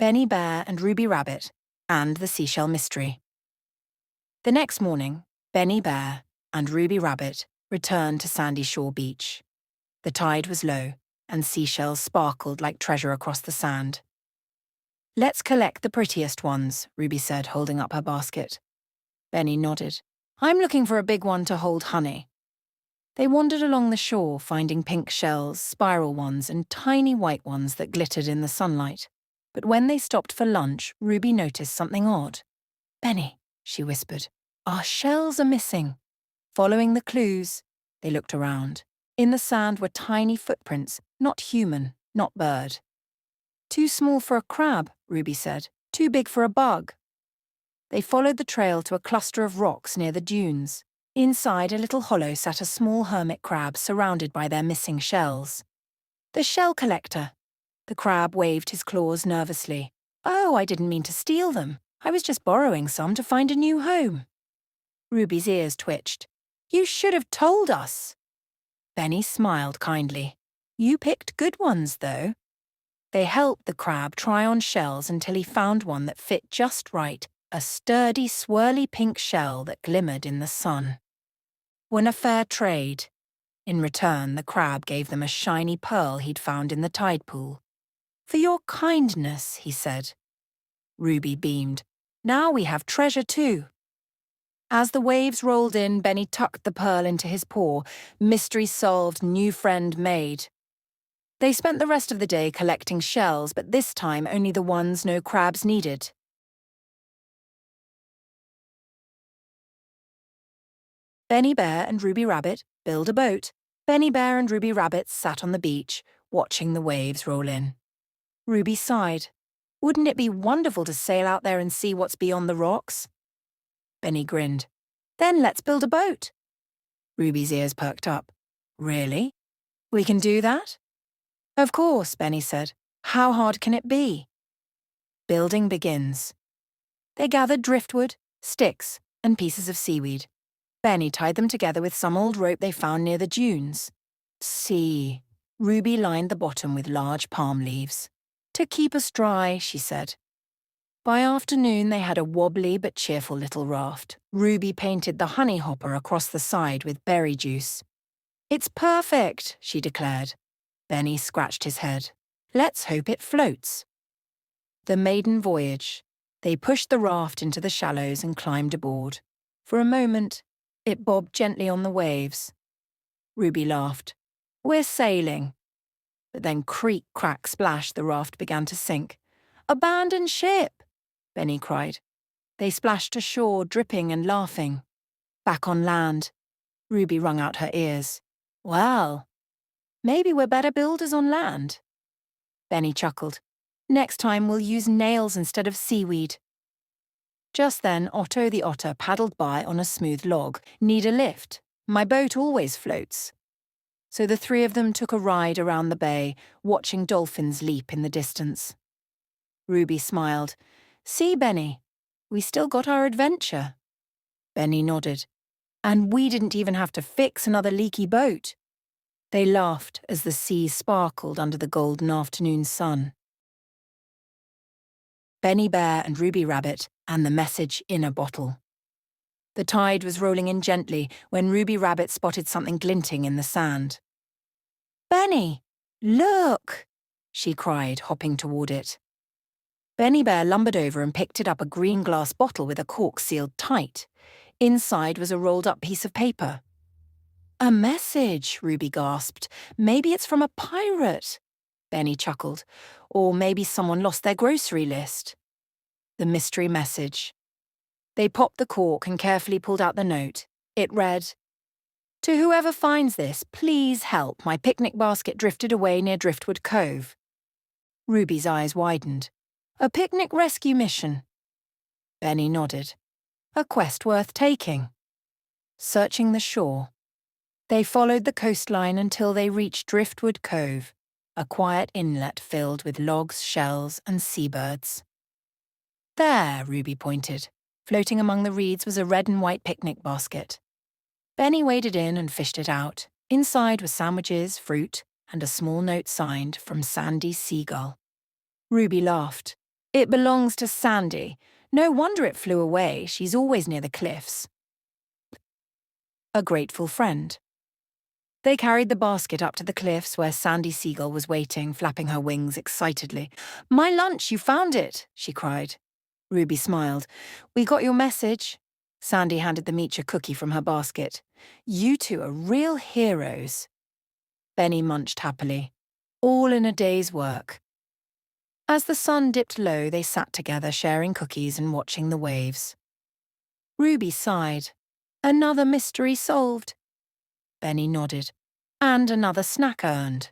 Benny Bear and Ruby Rabbit, and the Seashell Mystery. The next morning, Benny Bear and Ruby Rabbit returned to Sandy Shore Beach. The tide was low, and seashells sparkled like treasure across the sand. "Let's collect the prettiest ones," Ruby said, holding up her basket. Benny nodded. "I'm looking for a big one to hold honey." They wandered along the shore, finding pink shells, spiral ones, and tiny white ones that glittered in the sunlight. But when they stopped for lunch, Ruby noticed something odd. "Benny," she whispered, "our shells are missing." Following the clues, they looked around. In the sand were tiny footprints, not human, not bird. "Too small for a crab," Ruby said. "Too big for a bug." They followed the trail to a cluster of rocks near the dunes. Inside a little hollow sat a small hermit crab surrounded by their missing shells. "The shell collector." The crab waved his claws nervously. "Oh, I didn't mean to steal them. I was just borrowing some to find a new home." Ruby's ears twitched. "You should have told us." Benny smiled kindly. "You picked good ones, though." They helped the crab try on shells until he found one that fit just right, a sturdy, swirly pink shell that glimmered in the sun. "Won a fair trade." In return, the crab gave them a shiny pearl he'd found in the tide pool. "For your kindness," he said. Ruby beamed. "Now we have treasure too." As the waves rolled in, Benny tucked the pearl into his paw. Mystery solved, new friend made. They spent the rest of the day collecting shells, but this time only the ones no crabs needed. Benny Bear and Ruby Rabbit build a boat. Benny Bear and Ruby Rabbit sat on the beach, watching the waves roll in. Ruby sighed. "Wouldn't it be wonderful to sail out there and see what's beyond the rocks?" Benny grinned. "Then let's build a boat." Ruby's ears perked up. "Really? We can do that?" "Of course," Benny said. "How hard can it be?" Building begins. They gathered driftwood, sticks, and pieces of seaweed. Benny tied them together with some old rope they found near the dunes. "See." Ruby lined the bottom with large palm leaves. "To keep us dry," she said. By afternoon, they had a wobbly but cheerful little raft. Ruby painted the honey hopper across the side with berry juice. "It's perfect," she declared. Benny scratched his head. "Let's hope it floats." The maiden voyage. They pushed the raft into the shallows and climbed aboard. For a moment, it bobbed gently on the waves. Ruby laughed. "We're sailing." But then creak, crack, splash, the raft began to sink. "Abandon ship!" Benny cried. They splashed ashore, dripping and laughing. Back on land, Ruby wrung out her ears. "Well, maybe we're better builders on land." Benny chuckled. "Next time we'll use nails instead of seaweed." Just then, Otto the otter paddled by on a smooth log. "Need a lift? My boat always floats." So the three of them took a ride around the bay, watching dolphins leap in the distance. Ruby smiled. "See, Benny, we still got our adventure." Benny nodded. "And we didn't even have to fix another leaky boat." They laughed as the sea sparkled under the golden afternoon sun. Benny Bear and Ruby Rabbit and the message in a bottle. The tide was rolling in gently when Ruby Rabbit spotted something glinting in the sand. "Benny, look!" she cried, hopping toward it. Benny Bear lumbered over and picked it up, a green glass bottle with a cork sealed tight. Inside was a rolled-up piece of paper. "A message," Ruby gasped. "Maybe it's from a pirate." Benny chuckled. "Or maybe someone lost their grocery list." The mystery message. They popped the cork and carefully pulled out the note. It read, "To whoever finds this, please help. My picnic basket drifted away near Driftwood Cove." Ruby's eyes widened. "A picnic rescue mission?" Benny nodded. "A quest worth taking." Searching the shore. They followed the coastline until they reached Driftwood Cove, a quiet inlet filled with logs, shells, and seabirds. "There," Ruby pointed. Floating among the reeds was a red and white picnic basket. Benny waded in and fished it out. Inside were sandwiches, fruit, and a small note signed from Sandy Seagull. Ruby laughed. It belongs to Sandy. No wonder it flew away. She's always near the cliffs. A grateful friend. They carried the basket up to the cliffs where Sandy Seagull was waiting, flapping her wings excitedly. "My lunch, you found it," she cried. Ruby smiled. "We got your message." Sandy handed the Meech a cookie from her basket. "You two are real heroes." Benny munched happily. All in a day's work. As the sun dipped low, they sat together, sharing cookies and watching the waves. Ruby sighed. "Another mystery solved." Benny nodded. "And another snack earned."